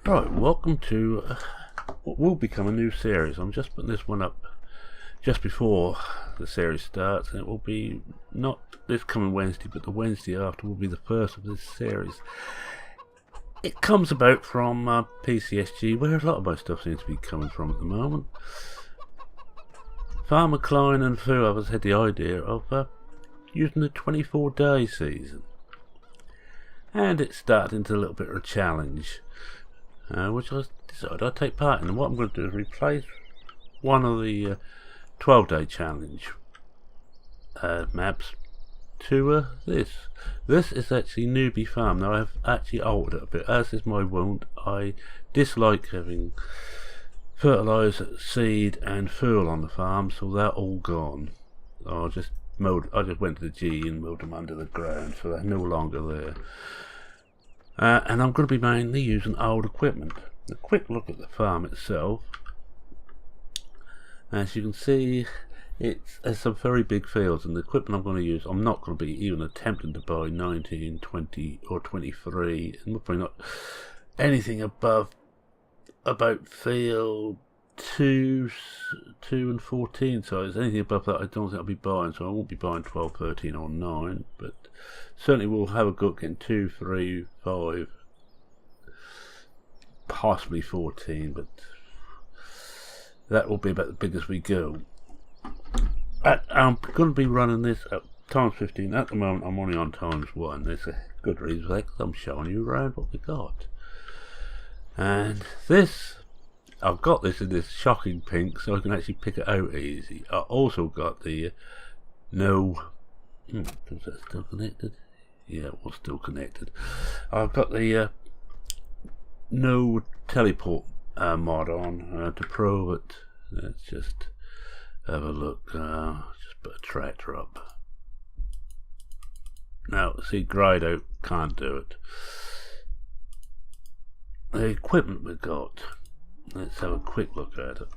Right, welcome to what will become a new series. I'm just putting this one up just before the series starts, and it will be not this coming Wednesday, but the Wednesday after will be the first of this series. It comes about from PCSG, where a lot of my stuff seems to be coming from at the moment. Farmer Klein and a few others had the idea of using the 24-day season, and it started into a little bit of a challenge, which I decided I'd take part in. And what I'm going to do is replace one of the 12-day challenge maps to this. This is actually Newbie Farm. Now I've actually altered it a bit, as is my wont. I dislike having fertiliser, seed and fuel on the farm, so they're all gone. I just went to the G and mowed them under the ground, so they're no longer there. And I'm going to be mainly using old equipment. A quick look at the farm itself. As you can see, it's some very big fields, and the equipment I'm going to use, I'm not going to be even attempting to buy 19, 20 or 23, and probably not anything above about field 2 and 14 size. Anything above that I don't think I'll be buying, so I won't be buying 12, 13 or 9, but certainly we'll have a go at getting 2, 3, 5, possibly 14, but that will be about the biggest we go. I'm going to be running this at times 15. At the moment I'm only on times 1. There's a good reason for that, because I'm showing you around what we got. And this, I've got this in this shocking pink, so I can actually pick it out easy. I also got the was that still connected? Yeah, it was still connected. I've got the no teleport mod on to prove it. Let's just have a look. Just put a tractor up. Now, see, grayed out can't do it. The equipment we got, let's have a quick look at it.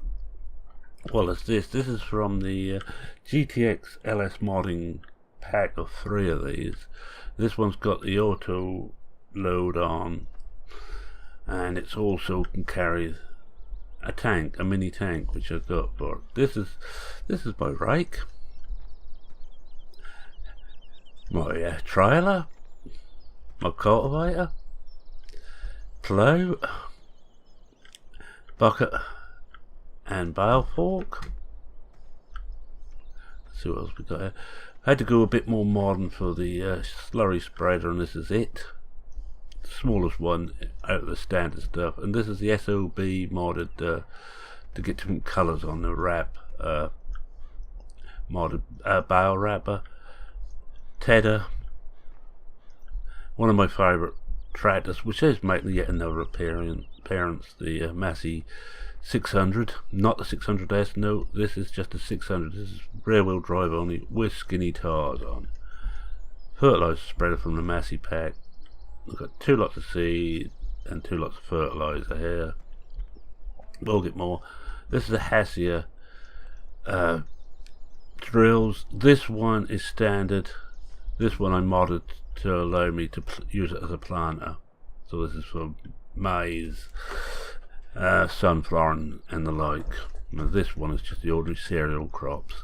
Well, it's this is from the GTX LS modding pack of 3 of these. This one's got the auto load on, and it's also can carry a tank, a mini tank, which I've got for it. This is my rake, my trailer, my cultivator, plough, bucket and bale fork. Let's see what else we got here. I had to go a bit more modern for the slurry spreader, and this is it. The smallest one out of the standard stuff. And this is the SOB modded to get different colours on the wrap. Modded bale wrapper. Tedder. One of my favourite tractors, which is making yet another appearance, the Massey 600, not the 600S. No, this is just a 600. This is rear wheel drive only with skinny tires on. Fertiliser spreader from the Massey pack. We've got 2 lots of seed and 2 lots of fertiliser here. We'll get more. This is a Hassia drills. This one is standard. This one I modded to allow me to use it as a planter. So this is for maize, sunflower and the like. Now this one is just the ordinary cereal crops.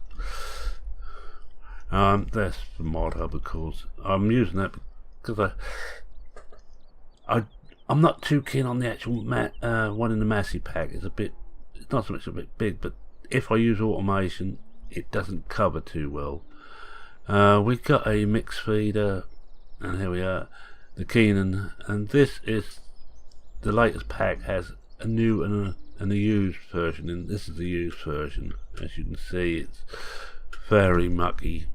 That's the mod hub, of course. I'm using that because I'm not too keen on the actual one in the Massey pack. It's not so much a bit big, but if I use automation, it doesn't cover too well. We've got a mix feeder, and here we are, the Keenan, and this is the latest pack. Has a new and a used version, and this is the used version. As you can see, it's very mucky,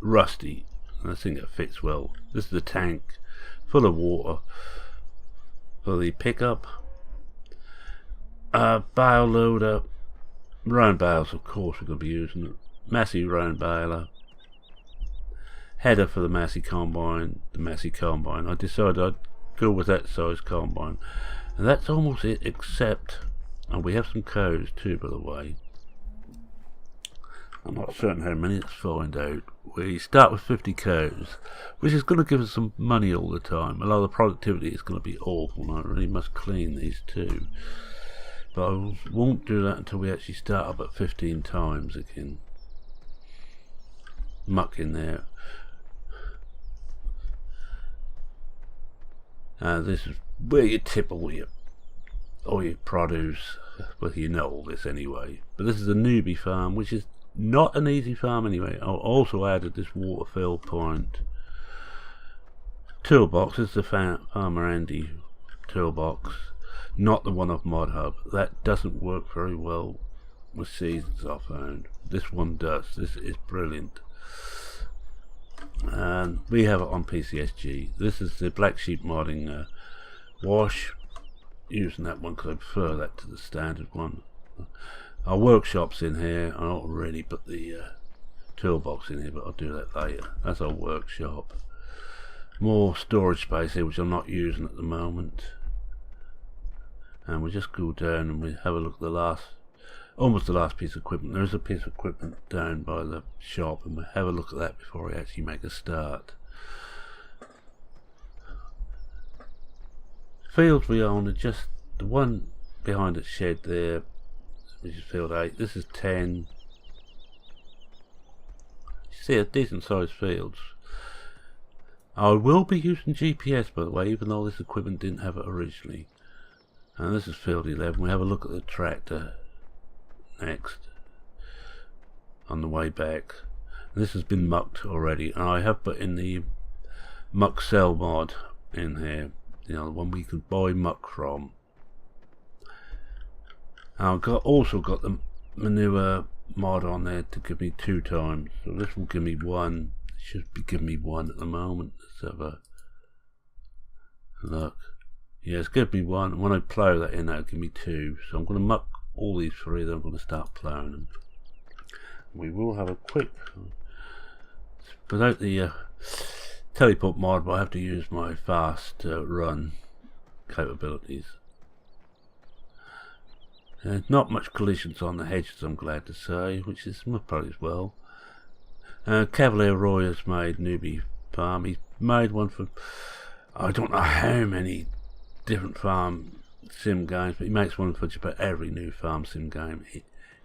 rusty, and I think it fits well. This is the tank full of water for the pickup. Bale loader, round bales, of course we're going to be using it. Massey round baler. Header for the Massey combine, I decided I'd go with that size combine, and that's almost it, except, and we have some cows too, by the way. I'm not certain how many, let's find out. We start with 50 cows, which is going to give us some money all the time. A lot of the productivity is going to be awful, and I really must clean these too. But I won't do that until we actually start up at 15 times again. Muck in there. This is where you tip all your produce. Well, you know all this anyway. But this is a newbie farm, which is not an easy farm anyway. I also added this water fill point. Toolbox, this is the Farmer Andy toolbox, not the one off Mod Hub. That doesn't work very well with seasons, I found. This one does. This is brilliant. And we have it on PCSG. This is the Black Sheep Modding wash. Using that one because I prefer that to the standard one. Our workshop's in here. I don't really put the toolbox in here, but I'll do that later. That's our workshop. More storage space here, which I'm not using at the moment. And we just go down and we have a look at the last, almost the last piece of equipment. There is a piece of equipment down by the shop, and we'll have a look at that before we actually make a start. Fields we own are just the one behind the shed there, which is field 8. This is 10. You see, a decent sized fields. I will be using GPS, by the way, even though this equipment didn't have it originally. And this is field 11. We have a look at the tractor next on the way back. And this has been mucked already, and I have put in the muck cell mod in here. You know, the one we can buy muck from. And I've also got the manure mod on there to give me 2 times. So this will give me 1. It should be giving me 1 at the moment. Let's have a look. Yeah, it's giving me 1. When I plough that in, that'll give me 2. So I'm going to muck all these 3, then I'm going to start ploughing them. We will have a quick, without the teleport mod, but I have to use my fast run capabilities. Not much collisions on the hedges, I'm glad to say, which is probably as well. Cavalier Roy has made newbie farm. He's made one for, I don't know how many different farm sim games, but he makes one for just about every new farm sim game.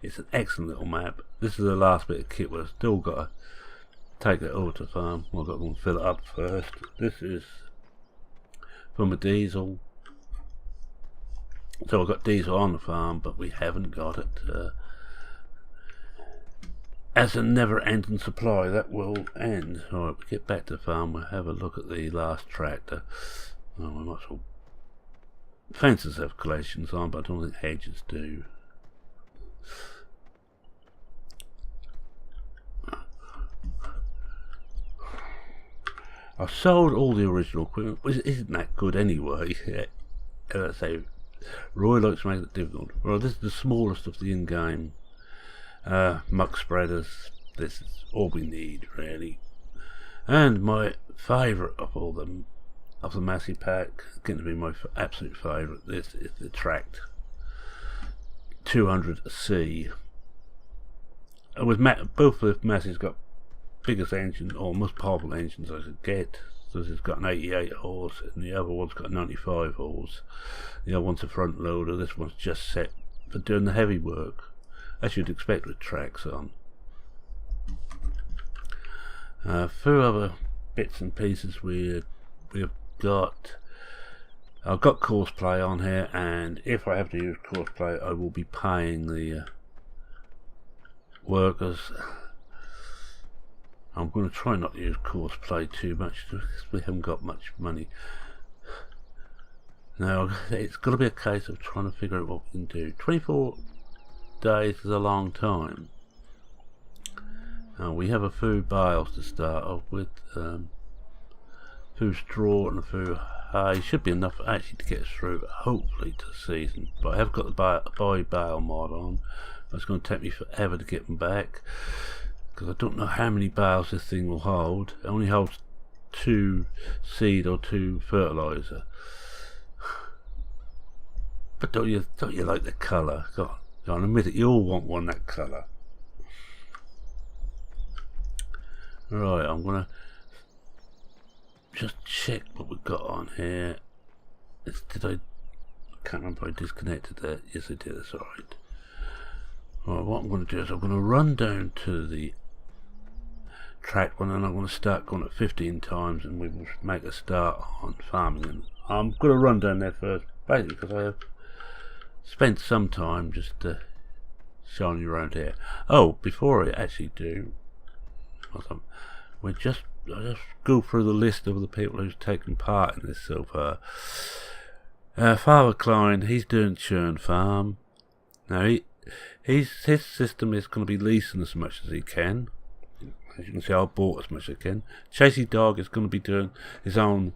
It's an excellent little map. This is the last bit of kit we've still got to take that over to farm. I've got to fill it up first. This is from a diesel. So I've got diesel on the farm, but we haven't got it as a never-ending supply. That will end. Alright, we get back to the farm. We'll have a look at the last tractor. Oh, I'm not sure. Fences have collections on, but I don't think hedges do. I sold all the original equipment, which isn't that good anyway. Let's say Roy likes to make it difficult. Well, this is the smallest of the in-game muck spreaders. This is all we need, really. And my favourite of all them, of the massive pack, going to be my absolute favourite. This is the Tract 200C. With both the Massey's got biggest engine, or most powerful engines I could get. So this has got an 88 horse, and the other one's got a 95 horse. The other one's a front loader. This one's just set for doing the heavy work, as you'd expect with tracks on. A few other bits and pieces we've got. I've got Courseplay on here, and if I have to use Courseplay, I will be paying the workers. I'm going to try not to use Courseplay too much because we haven't got much money. Now, it's got to be a case of trying to figure out what we can do. 24 days is a long time. Now, we have a few bales to start off with. Few straw and a few hay. Should be enough actually to get us through, hopefully, to the season. But I have got the buy bale mod on. It's going to take me forever to get them back, because I don't know how many bales this thing will hold. It only holds 2 seed or 2 fertilizer. But don't you like the colour? Go on, admit it, you all want one that colour. Right, I'm gonna just check what we've got on here. I can't remember if I disconnected that. Yes, I did. That's alright. Right, what I'm going to do is I'm going to run down to the track one, and I'm going to start going at 15 times, and we will make a start on farming. And I'm going to run down there first, basically because I have spent some time just showing you around here. Oh, before I actually do, I'll just go through the list of the people who's taken part in this so far. Father Klein, he's doing Churn Farm. Now his system is going to be leasing as much as he can. As you can see, I bought as much as I can. Chasey Dog is going to be doing his own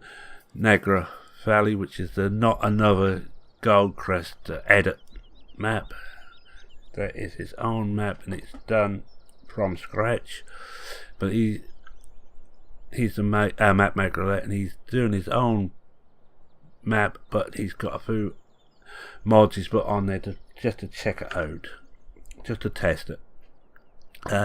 Niagara Valley, which is not another Goldcrest edit map. That is his own map, and it's done from scratch. But he's a map maker, and he's doing his own map, but he's got a few mods he's put on there just to check it out, just to test it.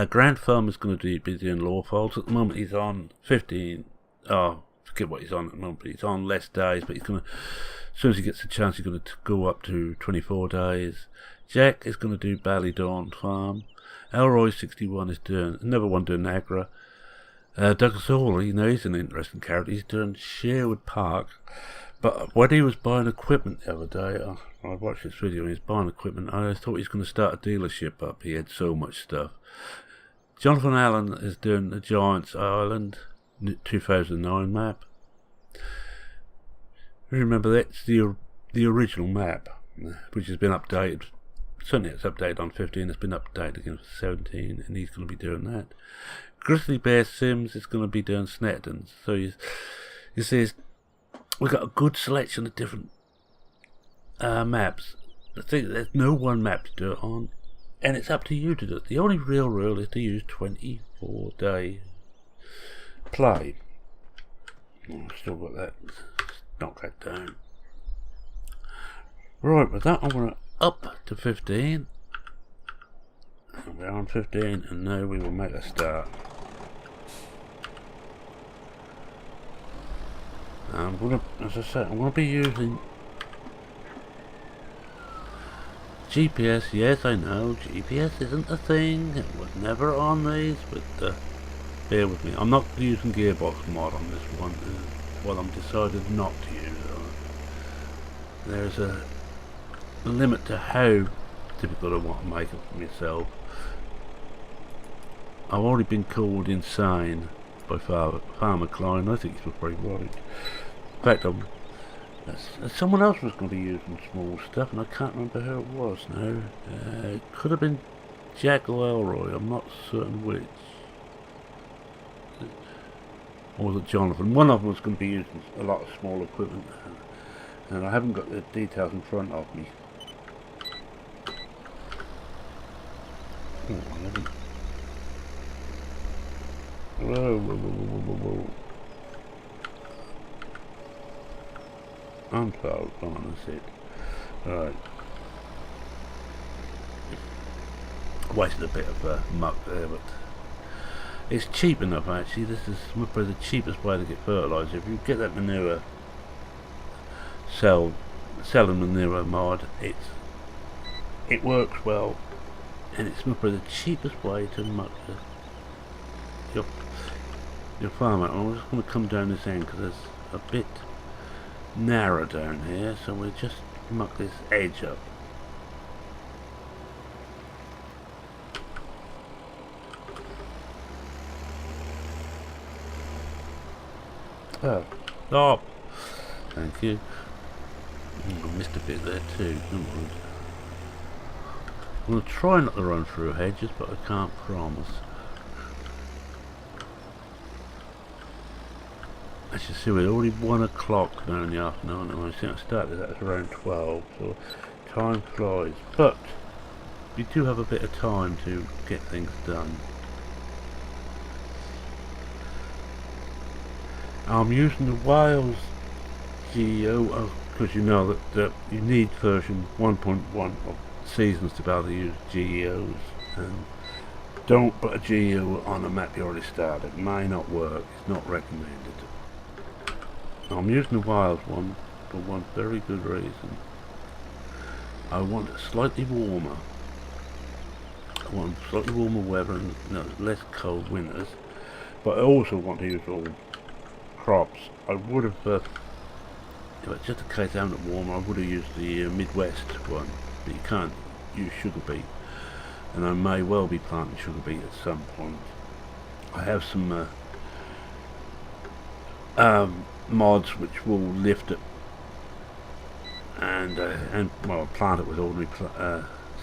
Grant Farm is going to be doing law files. At the moment he's on 15, forget what he's on at the moment, but he's on less days, but he's going to, as soon as he gets a chance, he's going to go up to 24 days. Jack is going to do Ballydawn Farm. Elroy 61 is doing, another one doing Niagara. Douglas Hall, he's an interesting character. He's doing Sherwood Park. But when he was buying equipment the other day, I watched this video and he was buying equipment. I thought he was going to start a dealership up. He had so much stuff. Jonathan Allen is doing the Giants Island 2009 map. Remember, that's the original map, which has been updated. Certainly it's updated on 15, it's been updated again for 17, and he's going to be doing that. Grizzly Bear Sims is going to be doing Snetton. So you see, we've got a good selection of different maps. I think there's no one map to do it on, and it's up to you to do it. The only real rule is to use 24-day play. I've still got that. Knock that down. Right, with that I'm going to up to 15. And we're on 15, and now we will make a start. I'm going to, as I said, I'm going to be using GPS. Yes, I know, GPS isn't a thing. It was never on these, but bear with me. I'm not using Gearbox mod on this one. Well, I'm decided not to use it. There's a limit to how difficult I want to make it for myself. I've already been called insane by Farmer Klein. I think he's pretty right. In fact, someone else was going to be using small stuff, and I can't remember who it was now. It could have been Jack or Elroy. I'm not certain which. Or was it Jonathan? One of them was going to be using a lot of small equipment, and I haven't got the details in front of me. Oh, I haven't. Whoa. Unfold, come on, that's it. Right. Wasted a bit of muck there, but it's cheap enough actually. This is probably the cheapest way to get fertiliser. If you get that manure, selling manure mod, it works well, and it's probably the cheapest way to muck your farm out. I'm just going to come down this end because there's a bit narrow down here, so we'll just muck this edge up. Oh, stop! Thank you. I missed a bit there too. I'm going to try not to run through hedges, but I can't promise. As you see, we're already 1 o'clock now in the afternoon, and I think I started at around 12, so time flies. But you do have a bit of time to get things done. I'm using the Wales GEO because you know that you need version 1.1 of Seasons to be able to use GEOs, and Don't put a geo on a map you already started. It may not work. It's not recommended. I'm using the wild one for one very good reason. I want it slightly warmer. I want slightly warmer weather and less cold winters. But I also want to use all crops. I would have, if it's just a case of having it warmer, I would have used the Midwest one. But you can't use sugar beet. And I may well be planting sugar beet at some point. I have some mods which will lift it and well, plant it with ordinary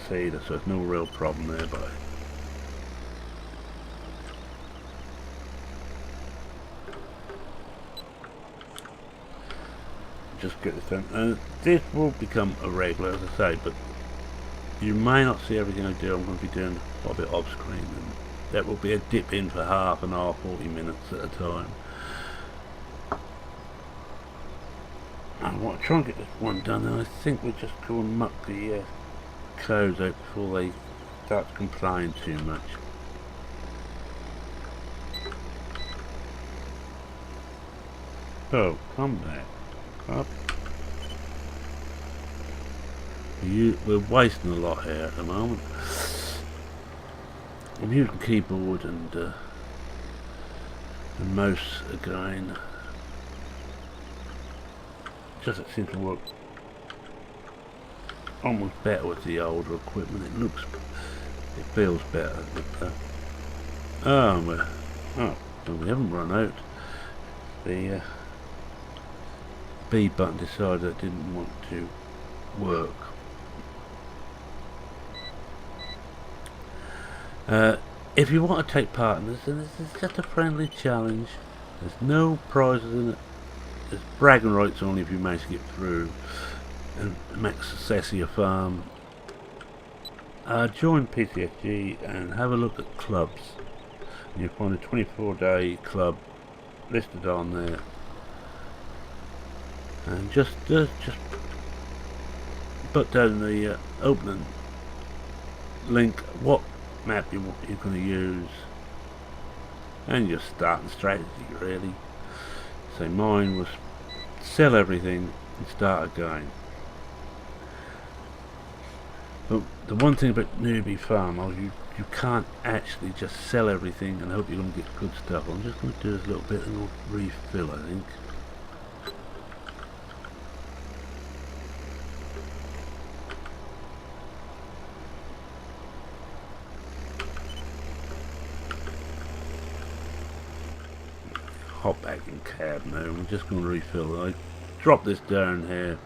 seed, so there's no real problem there. But just get this done. This will become a regular, as I say, but you may not see everything I do. I'm going to be doing quite a bit off screen, and that will be a dip in for half an hour, 40 minutes at a time. I want to try and get this one done, and I think we'll just go and muck the cows out before they start to complain too much. Oh, come back up. We're wasting a lot here at the moment. I'm using keyboard and mouse again. Just it seems to work almost better with the older equipment. It feels better. But, well, we haven't run out. The B button decided it didn't want to work. If you want to take part in this, and this is just a friendly challenge. There's no prizes in it. There's bragging rights only if you manage to get through and make a success of your farm. Join PCSG and have a look at clubs. And you'll find a 24-day club listed on there. And just put down the opening link what map you're going to use, and your starting strategy really. So mine was sell everything and start again. But the one thing about newbie farmers, you can't actually just sell everything and hope you're going to get good stuff. I'm just going to do this little bit and I'll refill, I think. Hop back in cab now. We're just going to refill. I drop this down here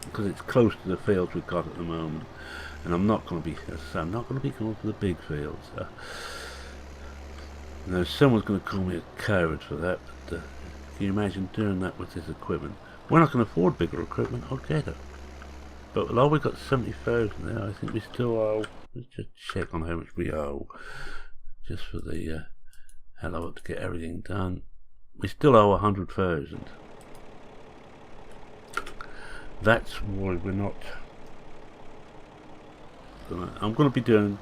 because it's close to the fields we've got at the moment, and I'm not going to be, as I say, I'm not going to be going for the big fields. Now someone's going to call me a coward for that, but can you imagine doing that with this equipment? When I can afford bigger equipment, I'll get it. But although we've got 70,000 there, I think we still owe. Let's just check on how much we owe, just for the hell of it to get everything done. We still owe 100,000. That's why we're not. I'm going to be doing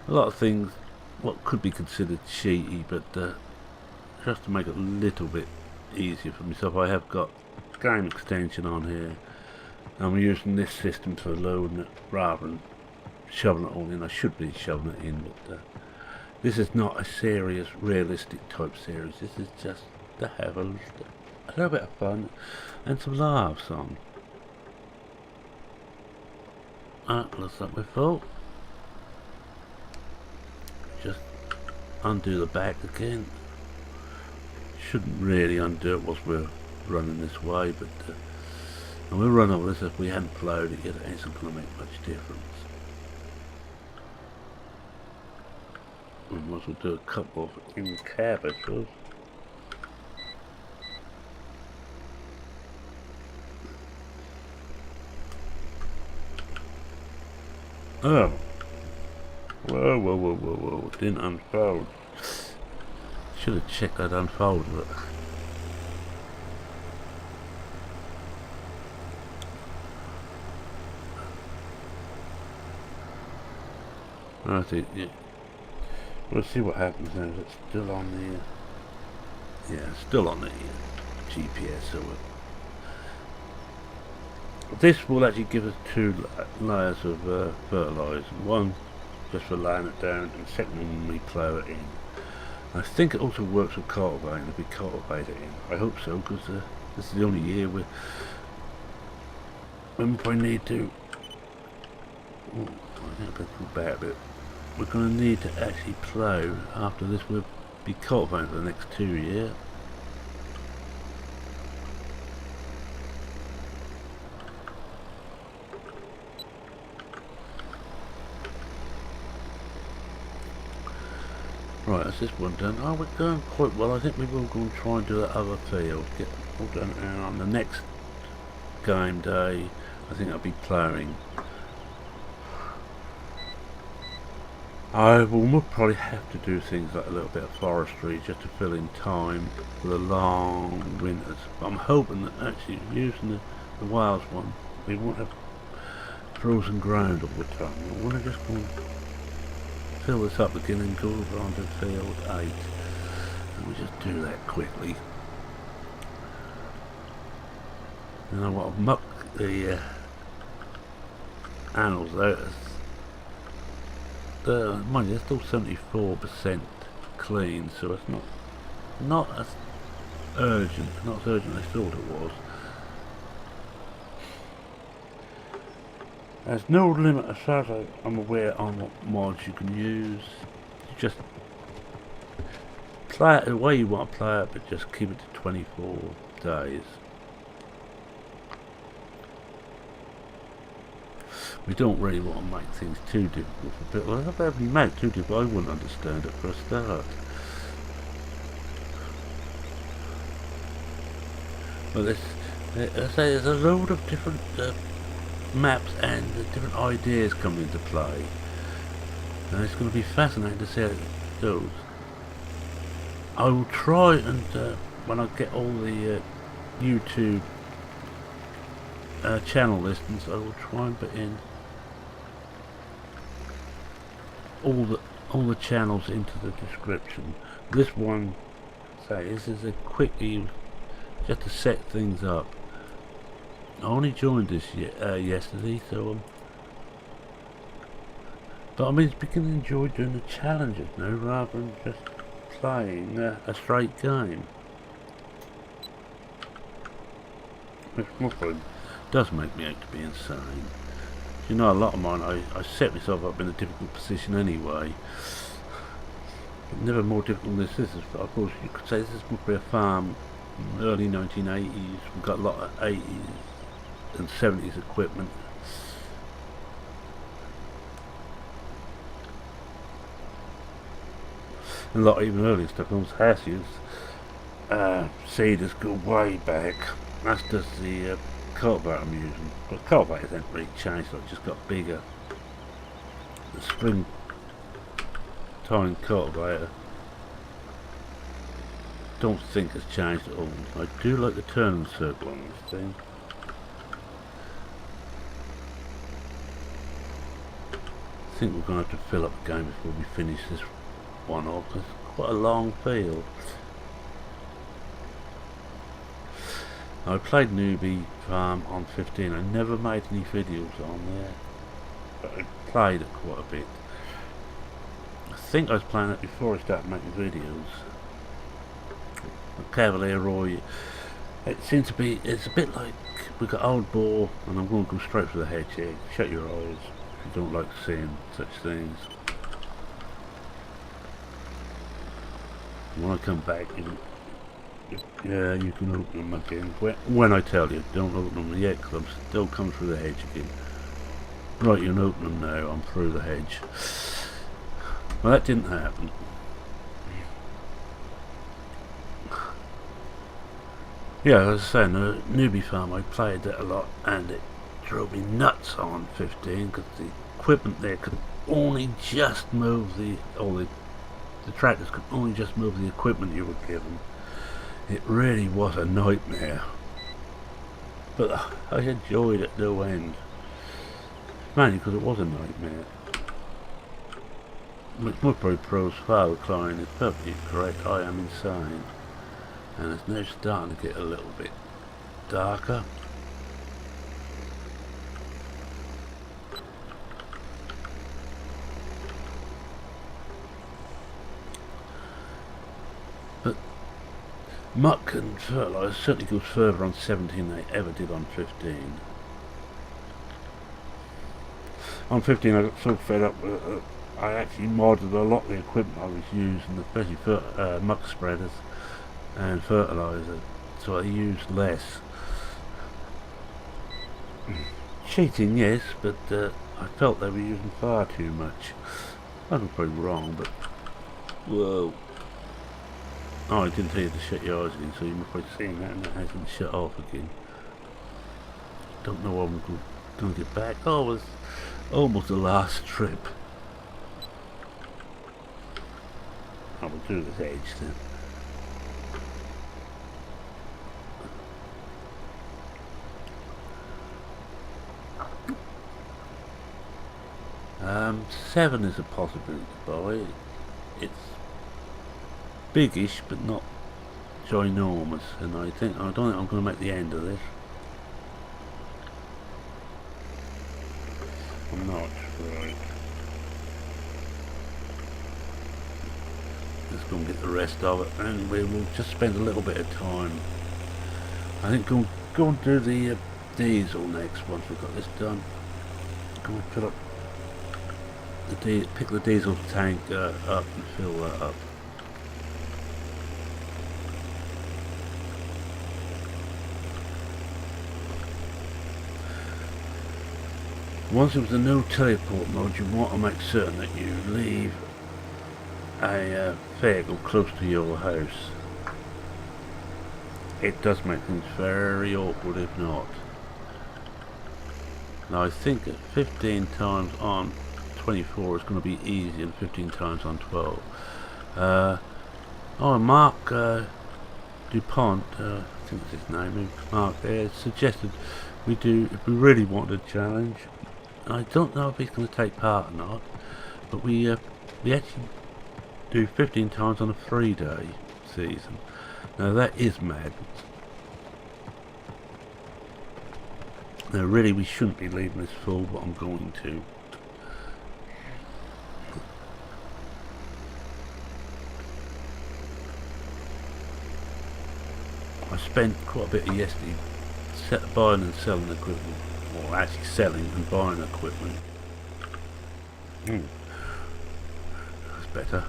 a lot of things what could be considered cheaty, but just to make it a little bit easier for myself, I have got game extension on here. I'm using this system for loading it rather than shoving it all in. I should be shoving it in, but this is not a serious, realistic type series. This is just to have a little bit of fun and some laughs on. Looks like we're full. Just undo the back again. Shouldn't really undo it whilst we're running this way, but and we'll run over this. If we hadn't ploughed it yet, it isn't going to make much difference. We might as well do a couple of in cab, I suppose. Oh. Whoa. Didn't unfold. Should have checked that unfolded it. I think, yeah. We'll see what happens now. It's still on the still on the GPS. So this will actually give us 2 layers of fertiliser. One just for laying it down, and second one when we plough it in. I think it also works with cultivating if we cultivate it in. I hope so, because this is the only year when we probably need to. I think I'll go back a bit. We're going to need to actually plough after this. We'll be cultivating for the next 2 years. Right, that's this one done. Oh, we're going quite well. I think we will go and try and do that other field. Get all done, and on the next game day, I think I'll be ploughing. I will probably have to do things like a little bit of forestry just to fill in time for the long winters. But I'm hoping that actually using the Wales one, we won't have frozen ground all the time. I want to just go and fill this up again and go over onto field 8. And we just do that quickly. And I want to muck the annals out. Mind you, they're still 74% clean, so it's not as urgent, not as urgent as I thought it was. There's no limit as far as I'm aware on what mods you can use. You just play it the way you want to play it, but just keep it to 24 days. We don't really want to make things too difficult for people. Well, if we make it too difficult, I wouldn't understand it for a start. But there's a load of different maps and different ideas come into play, and it's going to be fascinating to see how it goes. I will try and when I get all the YouTube channel listings, I will try and put in all the channels into the description. This one, this is a quickie just to set things up. I only joined this yesterday, so but I'm beginning to enjoy doing the challenges now rather than just playing a straight game, which probably does make me out to be insane. You know, a lot of mine, I set myself up in a difficult position anyway. But never more difficult than this is. Of course, you could say this is probably a farm in the early 1980s. We've got a lot of 80s and 70s equipment. And a lot even earlier stuff. Those Hassius seeders go way back. That's just the cultivator I'm using. But cultivators haven't really changed, I've just got bigger. The spring time cultivator don't think has changed at all. I do like the turning circle on this thing. I think we're going to have to fill up the game before we finish this one off, because it's quite a long field. I played Newbie Farm on 15. I never made any videos on there, but I played it quite a bit. I think I was playing it before I started making videos. Cavalier Roy, it seems to be, it's a bit like we've got Old Boar, and I'm going to go straight for the hedge here. Shut your eyes if you don't like seeing such things. When I come back, yeah, you can open them again. When I tell you, don't open them yet, because I'm still coming through the hedge again. Right, you can open them now, I'm through the hedge. Well, that didn't happen. Yeah, as I was saying, the Newbie Farm, I played that a lot, and it drove me nuts on 15, because the equipment there could only just move the tractors could only just move the equipment you were given. It really was a nightmare, but I enjoyed it no end, mainly because it was a nightmare. Woodbury Pro's father line is perfectly correct. I am insane. And it's now starting to get a little bit darker. But muck and fertiliser certainly goes further on 17 than they ever did on 15. On 15 I got so fed up with it, I actually modded a lot of the equipment I was using, especially for muck spreaders and fertiliser, so I used less. Cheating, yes, but I felt they were using far too much. I was probably wrong, but whoa. Oh, I didn't tell you to shut your eyes again, so you must be seeing that, and that hasn't shut off again. Don't know when I'm going to get back. Oh, it was almost the last trip. I will do this edge then. Seven is a possibility to buy. It's biggish, but not ginormous, and I don't think I'm going to make the end of this. I'm not sure. Let's go and get the rest of it, and we will just spend a little bit of time. I think go and do the diesel next once we've got this done. Go and fill up pick the diesel tank up and fill that up. Once with the no teleport mode, you want to make certain that you leave a vehicle close to your house. It does make things very awkward if not. Now I think that 15 times on 24 is going to be easier than 15 times on 12. Mark DuPont, I think that's his name, Mark, suggested we do, if we really want a challenge. I don't know if he's going to take part or not, but we actually do 15 times on a 3-day season. Now that is mad. Now really we shouldn't be leaving this full, but I'm going to. I spent quite a bit of yesterday buying and selling equipment, or actually selling and buying equipment. That's better.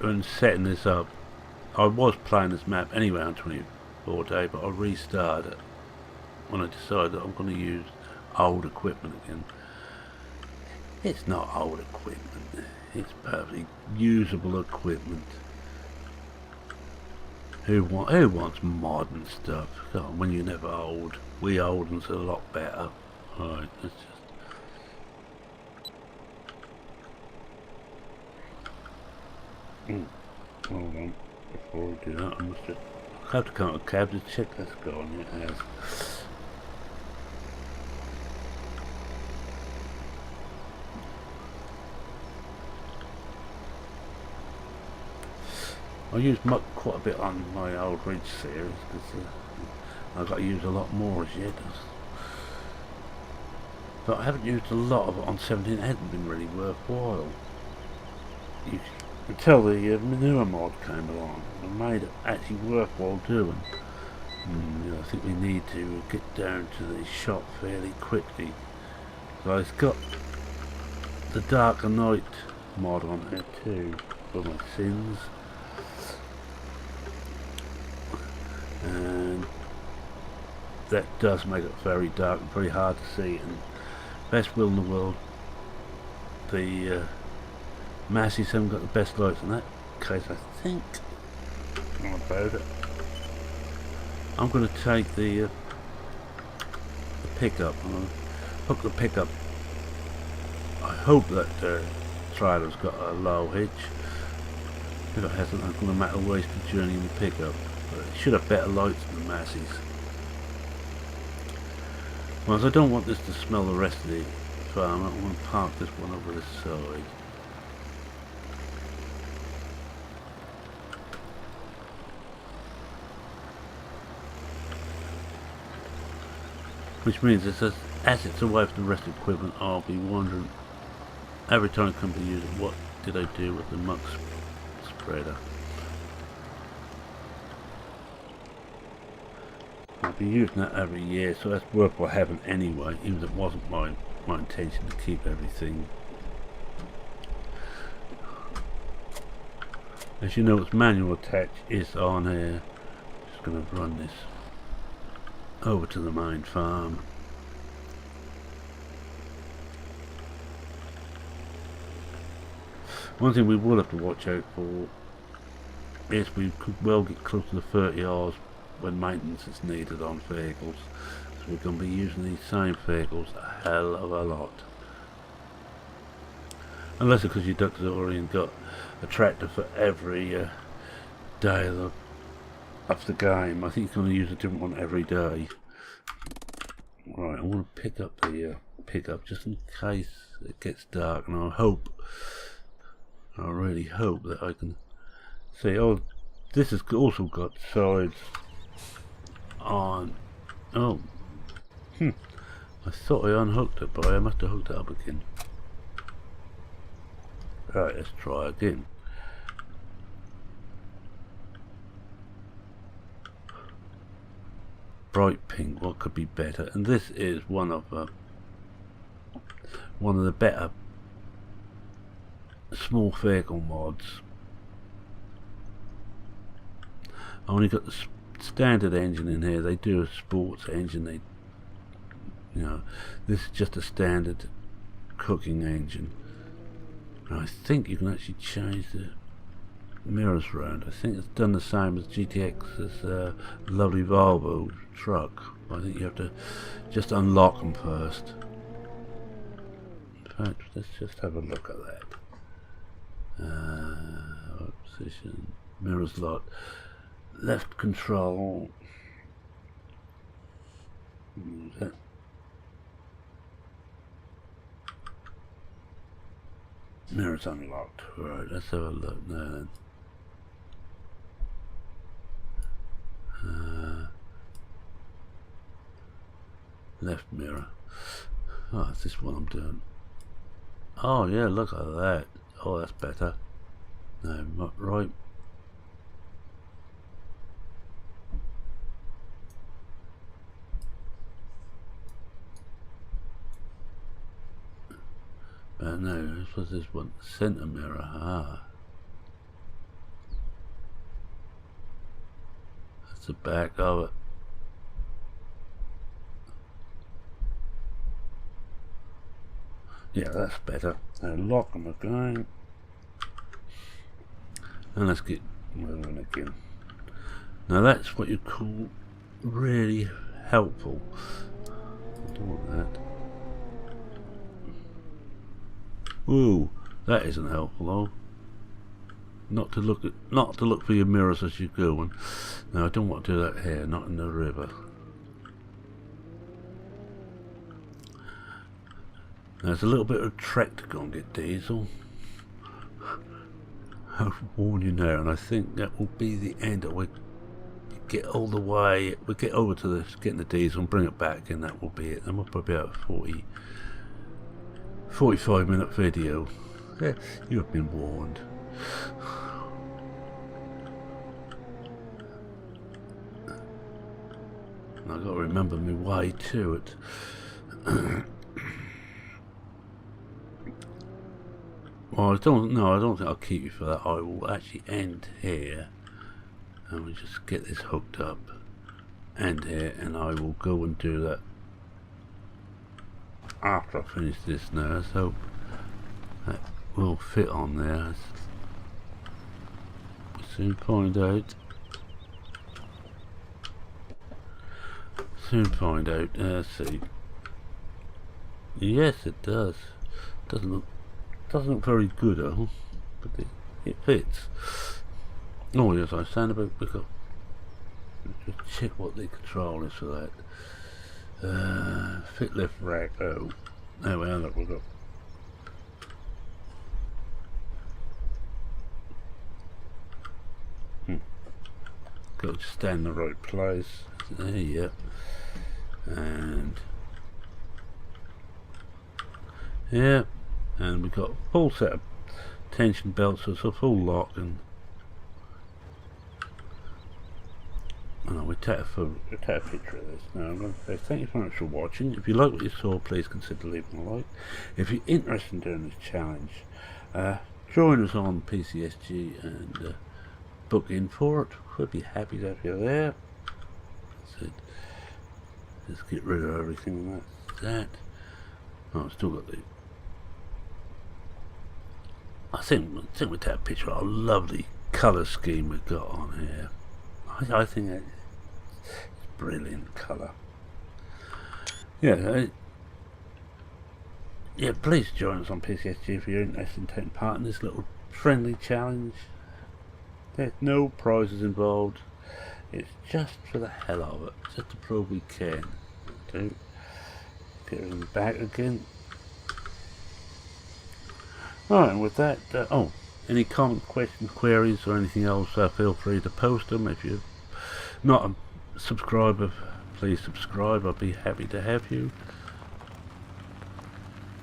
And setting this up. I was playing this map anyway on 24 day, but I restarted it when I decided that I'm going to use old equipment again. It's not old equipment, it's perfectly usable equipment. Who wants modern stuff? Oh, when you're never old. We old ones are a lot better. Alright, let's just... Hold on. Before we do that, I must have to come to a cab to check that's going. It has. I use muck quite a bit on my old Ridge series because I've got to use a lot more as yet. But I haven't used a lot of it on 17. It hasn't been really worthwhile. Until the manure mod came along and made it actually worthwhile doing. I think we need to get down to the shop fairly quickly. So it's got the Darker Night mod on there too for my sins. And that does make it very dark and very hard to see, and best will in the world, the Massies haven't got the best lights. In that case I think about it, I'm going to take the pickup. I'm going to hook the pickup. I hope that trailer's got a low hitch. If it hasn't, I'm going to make a wasted journey in the pickup. But it should have better lights than the Massies. Whereas I don't want this to smell the rest of the farm. I want to park this one over this side. Which means it says, as it's away from the rest of the equipment, I'll be wondering every time I come to use it, what did I do with the muck spreader? I'll be using that every year, so that's worthwhile having anyway, even if it wasn't my intention to keep everything. As you know, its manual attach is on here. Just going to run this over to the main farm. One thing we will have to watch out for is we could well get close to the 30 hours when maintenance is needed on vehicles, so we're going to be using these same vehicles a hell of a lot. Unless it's because your ducks have already got a tractor for every day of the game. I think he's going to use a different one every day. Right, I want to pick up the pickup just in case it gets dark, and I really hope that I can see. Oh, this has also got sides on. Oh, I thought I unhooked it, but I must have hooked it up again. Right, let's try again. Bright pink, what could be better? And this is one of the better small vehicle mods. I only got the standard engine in here. They do a sports engine. This is just a standard cooking engine. And I think you can actually change the mirrors around. I think it's done the same as GTX's lovely Volvo truck. I think you have to just unlock them first. In fact, let's just have a look at that. Position, mirrors locked, left control. Mirrors unlocked. Right, let's have a look now then. Left mirror. Oh, it's this one I'm doing. Oh yeah, look at that. Oh, that's better. No, right. No, this was this one. Center mirror. Ah. That's the back of it. Yeah, that's better. Now lock them again. And let's get moving again. Now that's what you call really helpful. I don't want that. Ooh, that isn't helpful though. Not to look for your mirrors as you're going. No, I don't want to do that here, not in the river. There's a little bit of trek to go and get diesel. I'll warn you now, and I think that will be the end. We get all the way, we get over to this, getting the diesel and bring it back, and that will be it. And we'll probably have a 45-minute video. Yeah, you have been warned. And I've got to remember my way to it. Well, I don't think I'll keep you for that. I will actually end here, and we just get this hooked up, end here, and I will go and do that after I finish this now. Let's hope that will fit on there. We'll soon find out. Let's see. Yes, it does. Doesn't look very good, but it fits. Oh yes, I stand about because just check what the control is for that. Fit left rack. Oh, There we are, look, we've got got to stand in the right place. There, yeah. And yeah, and we've got a full set of tension belts, so it's a full lock. And we take a picture of this. Now I'm going to say thank you very much for watching. If you like what you saw, please consider leaving a like. If you're interested in doing this challenge, join us on PCSG and book in for it. We'll be happy to have you there. So let's get rid of everything, and that's that. Oh, I've still got the... I think we take a picture of our lovely colour scheme we've got on here. I think it's brilliant colour. Yeah, yeah. Please join us on PCSG if you're interested in taking part in this little friendly challenge. There's no prizes involved. It's just for the hell of it, just to prove we can. Do get him back again. Alright, and with that, oh, any comments, questions, queries, or anything else, feel free to post them. If you're not a subscriber, please subscribe. I'll be happy to have you.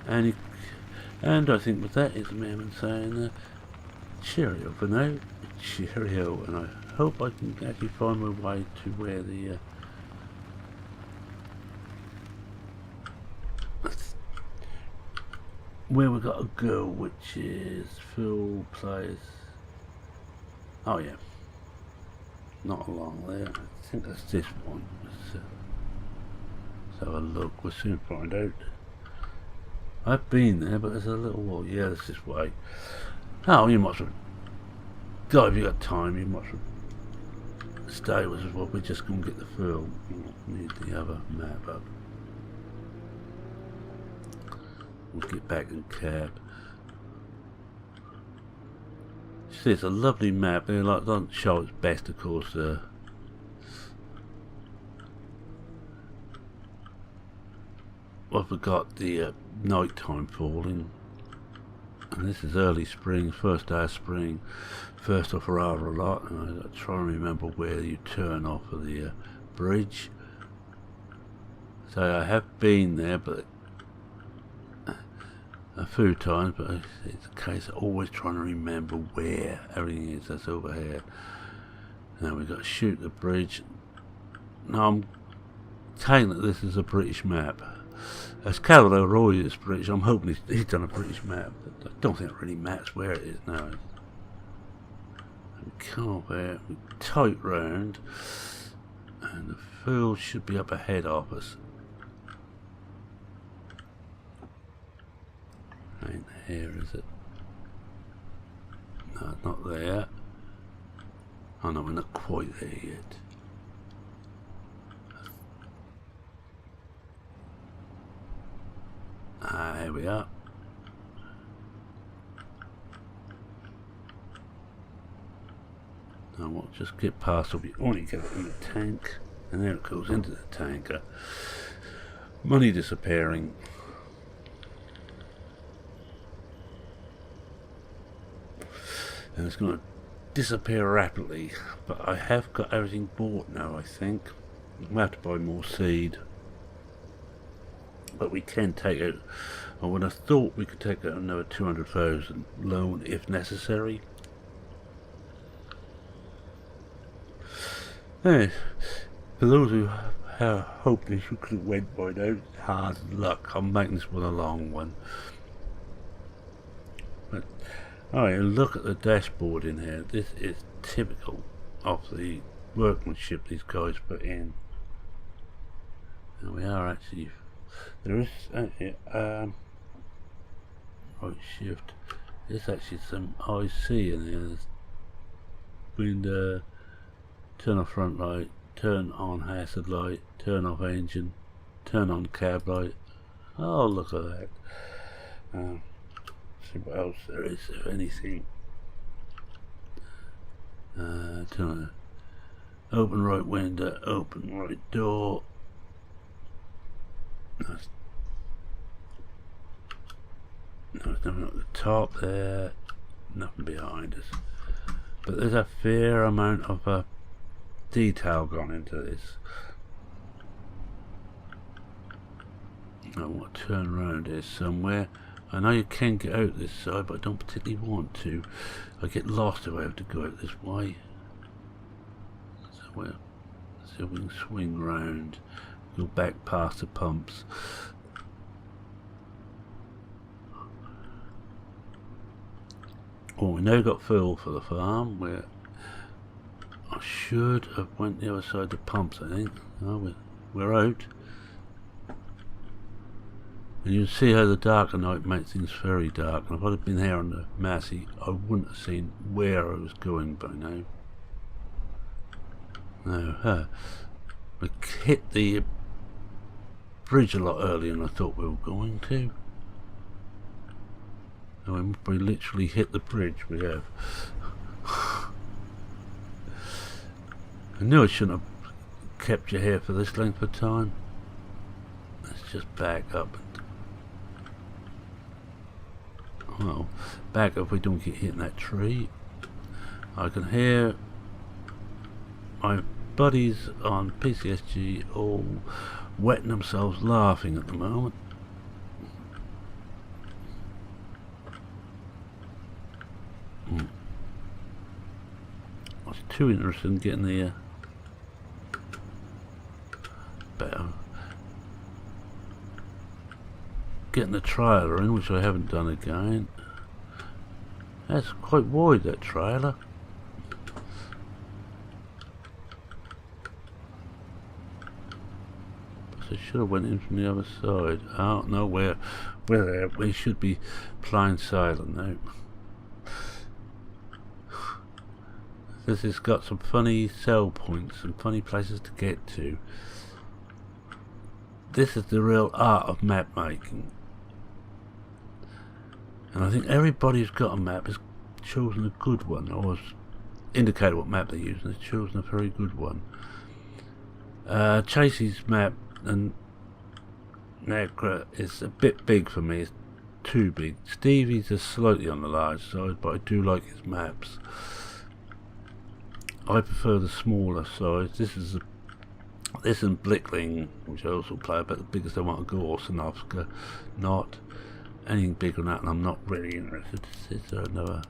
And I think with that, it's a man saying cheerio for now. Cheerio, and I hope I can actually find my way to where the where we got to go, which is full place. Oh yeah, not along there. I think that's this one. Let's have a look. We'll soon find out. I've been there, but there's a little wall. Yeah, that's this way. Oh, you must have. God, if you got time, you must have stay with us. Well, we're just going to get the film. We need the other map up. We'll get back in cab. See, it's a lovely map. It like doesn't show its best, of course. Well, we've got the night time falling, and this is early spring, first day of spring, first off rather a lot. And I try and remember where you turn off of the bridge. So I have been there, but a few times, but it's a case of always trying to remember where everything is that's over here. Now we've got to shoot the bridge. Now I'm saying that this is a British map. As Calvin O'Roy is British, I'm hoping he's done a British map, but I don't think it really matters where it is now. We come up there, we tight round, and the field should be up ahead of us. Ain't here, is it? No, not there. Oh no, we're not quite there yet. Here we are. Now we'll just get past, we only get it in the tank, and there it goes into the tanker. Money disappearing. And it's going to disappear rapidly, but I have got everything bought now. I think we'll have to buy more seed, but we can take out, I would have thought we could take out another 200,000 loan if necessary. Hey, for those who hope this could have went by now, hard luck. I'm making this one a long one. But alright, look at the dashboard in here. This is typical of the workmanship these guys put in. And we are actually, there is actually, right shift. There's actually some IC in here. There's window, turn off front light, turn on hazard light, turn off engine, turn on cab light. Oh, look at that. See what else there is, if anything. Turn on, open right window, open right door. No, there's nothing at the top there. Nothing behind us. But there's a fair amount of detail gone into this. I want to turn around here somewhere. I know you can get out this side, but I don't particularly want to. I get lost if I have to go out this way. So let's see if we can swing round, go back past the pumps. Well, we now got fuel for the farm, where I should have went the other side of the pumps, I think. Oh, we're out. And you can see how the darker night makes things very dark. And if I'd have been here on the Massey, I wouldn't have seen where I was going by now. No, we hit the bridge a lot earlier than I thought we were going to. And we literally hit the bridge, we have. I knew I shouldn't have kept you here for this length of time. Let's just back up. Well, back up if we don't get hit in that tree. I can hear my buddies on PCSG all wetting themselves laughing at the moment. I was too interested in getting the getting the trailer in, which I haven't done again. That's quite wide, that trailer. I should have went in from the other side. Oh no, we're there. We should be flying silent now. This has got some funny sell points and funny places to get to. This is the real art of map making. And I think everybody who's got a map has chosen a good one, or has indicated what map they're using, has chosen a very good one. Chasey's map and Necra is a bit big for me, it's too big. Stevie's is slightly on the large side, but I do like his maps. I prefer the smaller size. This and Blickling, which I also play, but the biggest I want to go, or Sanofska, not anything bigger than that, and I'm not really interested. Is there another?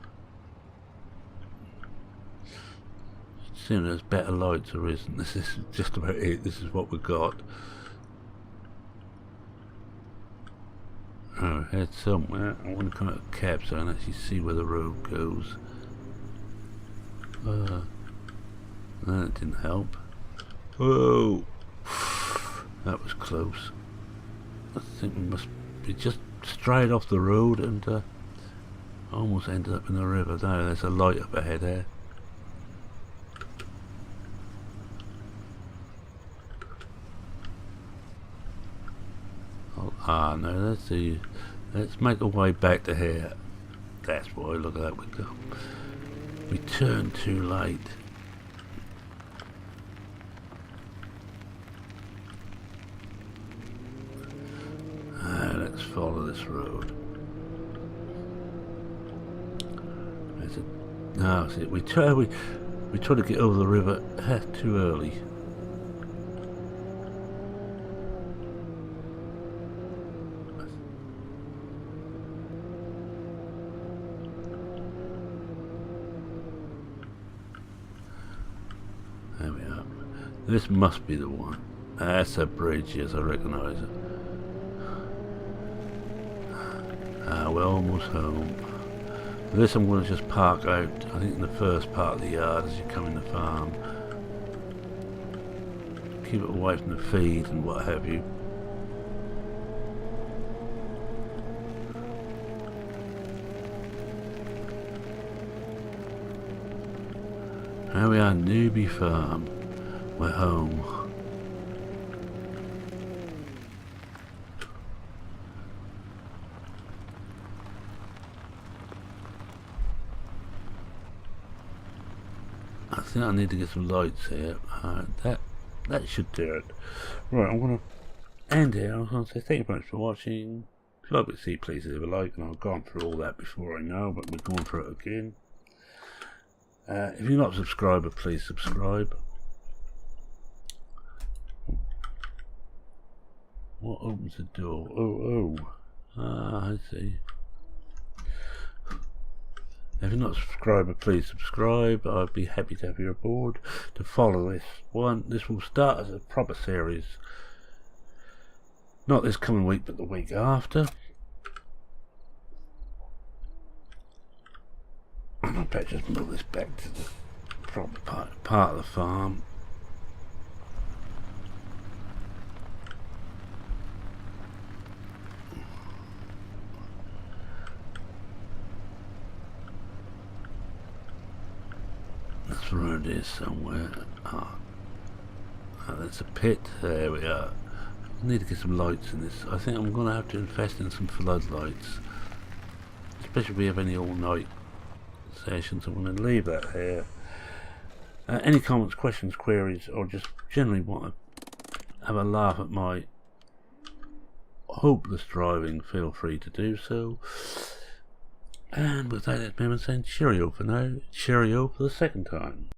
Seeing there's better lights, or isn't? This is just about it. This is what we got. Oh, head somewhere. I want to come out of cab so I can actually see where the road goes. That didn't help. Whoa! That was close. I think we must be just straight off the road and almost ended up in the river. No, there's a light up ahead there. Oh, no, that's the. Let's make our way back to here. That's why. Look at that. We turned too late. Let's follow this road. No, see, we try to get over the river too early. There we are. This must be the one. That's a bridge, yes, I recognise it. We're almost home. For this I'm going to just park out, I think in the first part of the yard as you come in the farm. Keep it away from the feed and what have you. Here we are, Newbie Farm. We're home. I think I need to get some lights here. That should do it. Right, I'm going to end here. I was going to say thank you very much for watching. If you like what you see, please leave a like, and I've gone through all that before, I know, but we're going through it again. If you're not a subscriber, please subscribe. What opens the door? I see. If you're not a subscriber, please subscribe. I'd be happy to have you aboard to follow this one. This will start as a proper series. Not this coming week, but the week after. I better just move this back to the proper part of the farm. That's around here somewhere. There's a pit. There we are. I need to get some lights in this. I think I'm going to have to invest in some floodlights, especially if we have any all-night sessions. I'm going to leave that here. Any comments, questions, queries, or just generally want to have a laugh at my hopeless driving, feel free to do so. And with that, it's me saying cheerio for now. Cheerio for the second time.